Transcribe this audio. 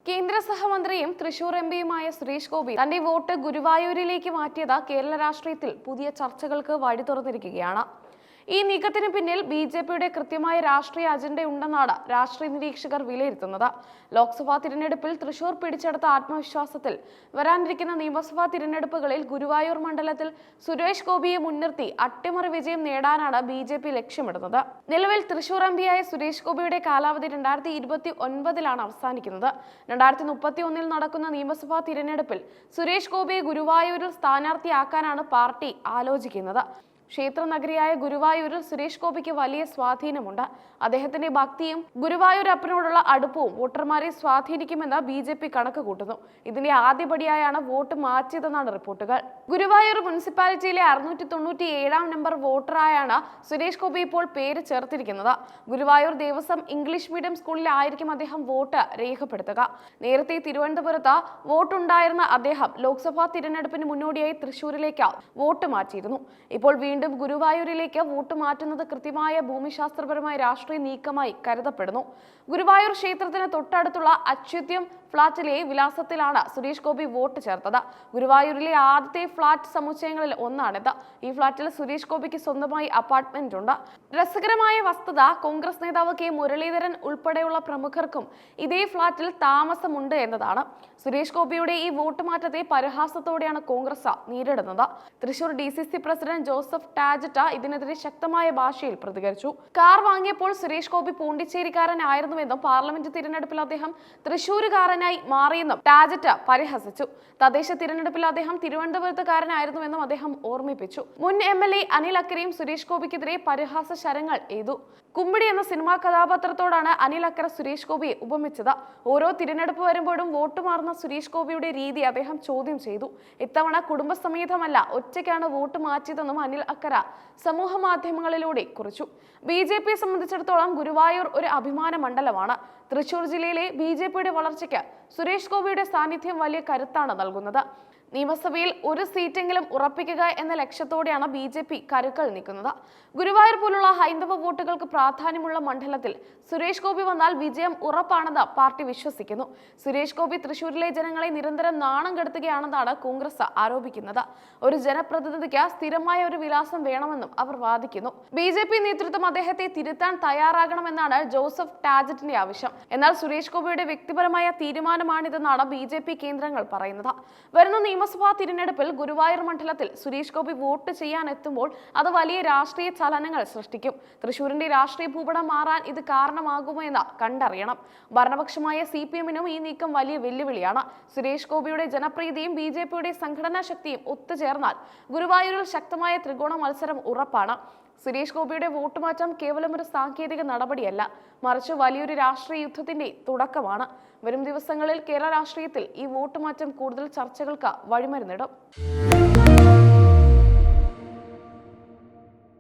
കേന്ദ്ര സഹമന്ത്രിയും തൃശൂർ എംപിയുമായ സുരേഷ് ഗോപി തന്റെ വോട്ട് ഗുരുവായൂരിലേക്ക് മാറ്റിയത് കേരള രാഷ്ട്രീയത്തിൽ പുതിയ ചർച്ചകൾക്ക് വഴി തുറന്നിരിക്കുകയാണ്. ഈ നീക്കത്തിന് പിന്നിൽ ബി.ജെ.പിയുടെ കൃത്യമായ രാഷ്ട്രീയ അജണ്ടയുണ്ടെന്നാണ് രാഷ്ട്രീയ നിരീക്ഷകർ വിലയിരുത്തുന്നത്. ലോക്സഭാ തിരഞ്ഞെടുപ്പിൽ തൃശൂർ പിടിച്ചെടുത്ത ആത്മവിശ്വാസത്തിൽ വരാനിരിക്കുന്ന നിയമസഭാ തിരഞ്ഞെടുപ്പുകളിൽ ഗുരുവായൂർ മണ്ഡലത്തിൽ സുരേഷ് ഗോപിയെ മുൻനിർത്തി അട്ടിമറി വിജയം നേടാനാണ് ബി.ജെ.പി ലക്ഷ്യമിടുന്നത്. നിലവിൽ തൃശൂർ എംപിയായ സുരേഷ് ഗോപിയുടെ കാലാവധി 2029 അവസാനിക്കുന്നത്. 2031 നടക്കുന്ന നിയമസഭാ തിരഞ്ഞെടുപ്പിൽ സുരേഷ് ഗോപിയെ ഗുരുവായൂരിൽ സ്ഥാനാർത്ഥിയാക്കാനാണ് പാർട്ടി ആലോചിക്കുന്നത്. ക്ഷേത്ര നഗരിയായ ഗുരുവായൂരിൽ സുരേഷ് ഗോപിക്ക് വലിയ സ്വാധീനമുണ്ട്. അദ്ദേഹത്തിന്റെ ഭക്തിയും ഗുരുവായൂരപ്പനോടുള്ള അടുപ്പവും വോട്ടർമാരെ സ്വാധീനിക്കുമെന്ന് ബി.ജെ.പി കണക്ക് കൂട്ടുന്നു. ഇതിന്റെ ആദ്യപടിയായാണ് വോട്ട് മാറ്റിയതെന്നാണ് റിപ്പോർട്ടുകൾ. ഗുരുവായൂർ മുനിസിപ്പാലിറ്റിയിലെ 697 നമ്പർ വോട്ടറായാണ് സുരേഷ് ഗോപി ഇപ്പോൾ പേര് ചേർത്തിരിക്കുന്നത്. ഗുരുവായൂർ ദേവസ്വം ഇംഗ്ലീഷ് മീഡിയം സ്കൂളിലായിരിക്കും അദ്ദേഹം വോട്ട് രേഖപ്പെടുത്തുക. നേരത്തെ തിരുവനന്തപുരത്ത് വോട്ടുണ്ടായിരുന്ന അദ്ദേഹം ലോക്സഭാ തിരഞ്ഞെടുപ്പിന് മുന്നോടിയായി തൃശൂരിലേക്ക് വോട്ട് മാറ്റിയിരുന്നു. ഇപ്പോൾ വീണ്ടും ഗുരുവായൂരിലേക്ക് വോട്ട് മാറ്റുന്നത് കൃത്യമായ ഭൂമിശാസ്ത്രപരമായ രാഷ്ട്രീയ നീക്കമായി കരുതപ്പെടുന്നു. ഗുരുവായൂർ ക്ഷേത്രത്തിന് തൊട്ടടുത്തുള്ള അച്യുത്യം ഫ്ളാറ്റിലെ വിലാസത്തിലാണ് സുരേഷ് ഗോപി വോട്ട് ചേർത്തത്. ഗുരുവായൂരിലെ ആദ്യത്തെ ഫ്ളാറ്റ് സമുച്ചയങ്ങളിൽ ഒന്നാണിത്. ഈ ഫ്ളാറ്റിൽ സുരേഷ് ഗോപിക്ക് സ്വന്തമായി അപ്പാർട്ട്മെന്റ് ഉണ്ട്. രസകരമായ വസ്തുത, കോൺഗ്രസ് നേതാവ് കെ മുരളീധരൻ ഉൾപ്പെടെയുള്ള പ്രമുഖർക്കും ഇതേ ഫ്ളാറ്റിൽ താമസമുണ്ട് എന്നതാണ്. സുരേഷ് ഗോപിയുടെ ഈ വോട്ട് മാറ്റത്തെ പരിഹാസത്തോടെയാണ് കോൺഗ്രസ് നേരിടുന്നത്. തൃശൂർ DCC പ്രസിഡന്റ് ജോസഫ് ടാജറ്റ് ഇതിനെതിരെ ശക്തമായ ഭാഷയിൽ പ്രതികരിച്ചു. കാർ വാങ്ങിയപ്പോൾ സുരേഷ് ഗോപി പോണ്ടിച്ചേരിക്കാരനായിരുന്നുവെന്നും പാർലമെന്റ് തിരഞ്ഞെടുപ്പിൽ അദ്ദേഹം തൃശൂരുകാരനായി മാറിയെന്നും ടാജറ്റ് പരിഹസിച്ചു. തദ്ദേശ തിരഞ്ഞെടുപ്പിൽ അദ്ദേഹം തിരുവനന്തപുരത്തുകാരനായിരുന്നുവെന്നും അദ്ദേഹം ഓർമ്മിപ്പിച്ചു. മുൻ MLA അനിൽ അക്കരയും സുരേഷ് ഗോപിക്കെതിരെ പരിഹാസ ശരങ്ങൾ എയ്തു. കുമ്പിടി എന്ന സിനിമാ കഥാപാത്രത്തോടാണ് അനിൽ അക്കര സുരേഷ് ഗോപിയെ ഉപമിച്ചത്. ഓരോ തിരഞ്ഞെടുപ്പ് വരുമ്പോഴും വോട്ട് മാറുന്ന സുരേഷ് ഗോപിയുടെ രീതി അദ്ദേഹം ചോദ്യം ചെയ്തു. ഇത്തവണ കുടുംബസമേതമല്ല, ഒറ്റയ്ക്കാണ് വോട്ട് മാറ്റിയതെന്നും അനിൽ അക്കര സമൂഹ മാധ്യമങ്ങളിലൂടെ കുറിച്ചു. ബി.ജെ.പിയെ സംബന്ധിച്ചിടത്തോളം ഗുരുവായൂർ ഒരു അഭിമാന മണ്ഡലമാണ്. തൃശൂർ ജില്ലയിലെ ബി.ജെ.പിയുടെ വളർച്ചയ്ക്ക് സുരേഷ് ഗോപിയുടെ സാന്നിധ്യം വലിയ കരുത്താണ് നൽകുന്നത്. നിയമസഭയിൽ ഒരു സീറ്റെങ്കിലും ഉറപ്പിക്കുക എന്ന ലക്ഷ്യത്തോടെയാണ് ബി.ജെ.പി കരുക്കൾ നീക്കുന്നത്. ഗുരുവായൂർ പോലുള്ള ഹൈന്ദവ വോട്ടുകൾക്ക് പ്രാധാന്യമുള്ള മണ്ഡലത്തിൽ സുരേഷ് ഗോപി വന്നാൽ വിജയം ഉറപ്പാണെന്ന് പാർട്ടി വിശ്വസിക്കുന്നു. സുരേഷ് ഗോപി തൃശൂരിലെ ജനങ്ങളെ നിരന്തരം നാണം കെടുത്തുകയാണെന്നാണ് കോൺഗ്രസ് ആരോപിക്കുന്നത്. ഒരു ജനപ്രതിനിധിക്ക് സ്ഥിരമായ ഒരു വിലാസം വേണമെന്നും അവർ വാദിക്കുന്നു. ബി.ജെ.പി നേതൃത്വം അദ്ദേഹത്തെ തിരുത്താൻ തയ്യാറാകണമെന്നാണ് ജോസഫ് ടാജറ്റിന്റെ ആവശ്യം. എന്നാൽ സുരേഷ് ഗോപിയുടെ വ്യക്തിപരമായ തീരുമാനമാണിതെന്നാണ് ബി.ജെ.പി കേന്ദ്രങ്ങൾ പറയുന്നത്. വരുന്ന നിയമസഭാ തിരഞ്ഞെടുപ്പിൽ ഗുരുവായൂർ മണ്ഡലത്തിൽ സുരേഷ് ഗോപി വോട്ട് ചെയ്യാനെത്തുമ്പോൾ അത് വലിയ രാഷ്ട്രീയ ചലനങ്ങൾ സൃഷ്ടിക്കും. തൃശൂരിന്റെ രാഷ്ട്രീയ ഭൂപടം മാറാൻ ഇത് കാരണമാകുമോ എന്ന് കണ്ടറിയണം. ഭരണപക്ഷമായ CPM-നും ഈ നീക്കം വലിയ വെല്ലുവിളിയാണ്. സുരേഷ് ഗോപിയുടെ ജനപ്രീതിയും ബി.ജെ.പിയുടെ സംഘടനാ ശക്തിയും ഒത്തുചേർന്നാൽ ഗുരുവായൂരിൽ ശക്തമായ ത്രികോണ മത്സരം ഉറപ്പാണ്. സുരേഷ് ഗോപിയുടെ വോട്ട് മാറ്റം കേവലം ഒരു സാങ്കേതിക നടപടിയല്ല, മറിച്ച് വലിയൊരു രാഷ്ട്രീയ യുദ്ധത്തിന്റെ തുടക്കമാണ്. വരും ദിവസങ്ങളിൽ കേരള രാഷ്ട്രീയത്തിൽ ഈ വോട്ട് മാറ്റം കൂടുതൽ ചർച്ചകൾക്ക് വഴിമരുന്നിടും.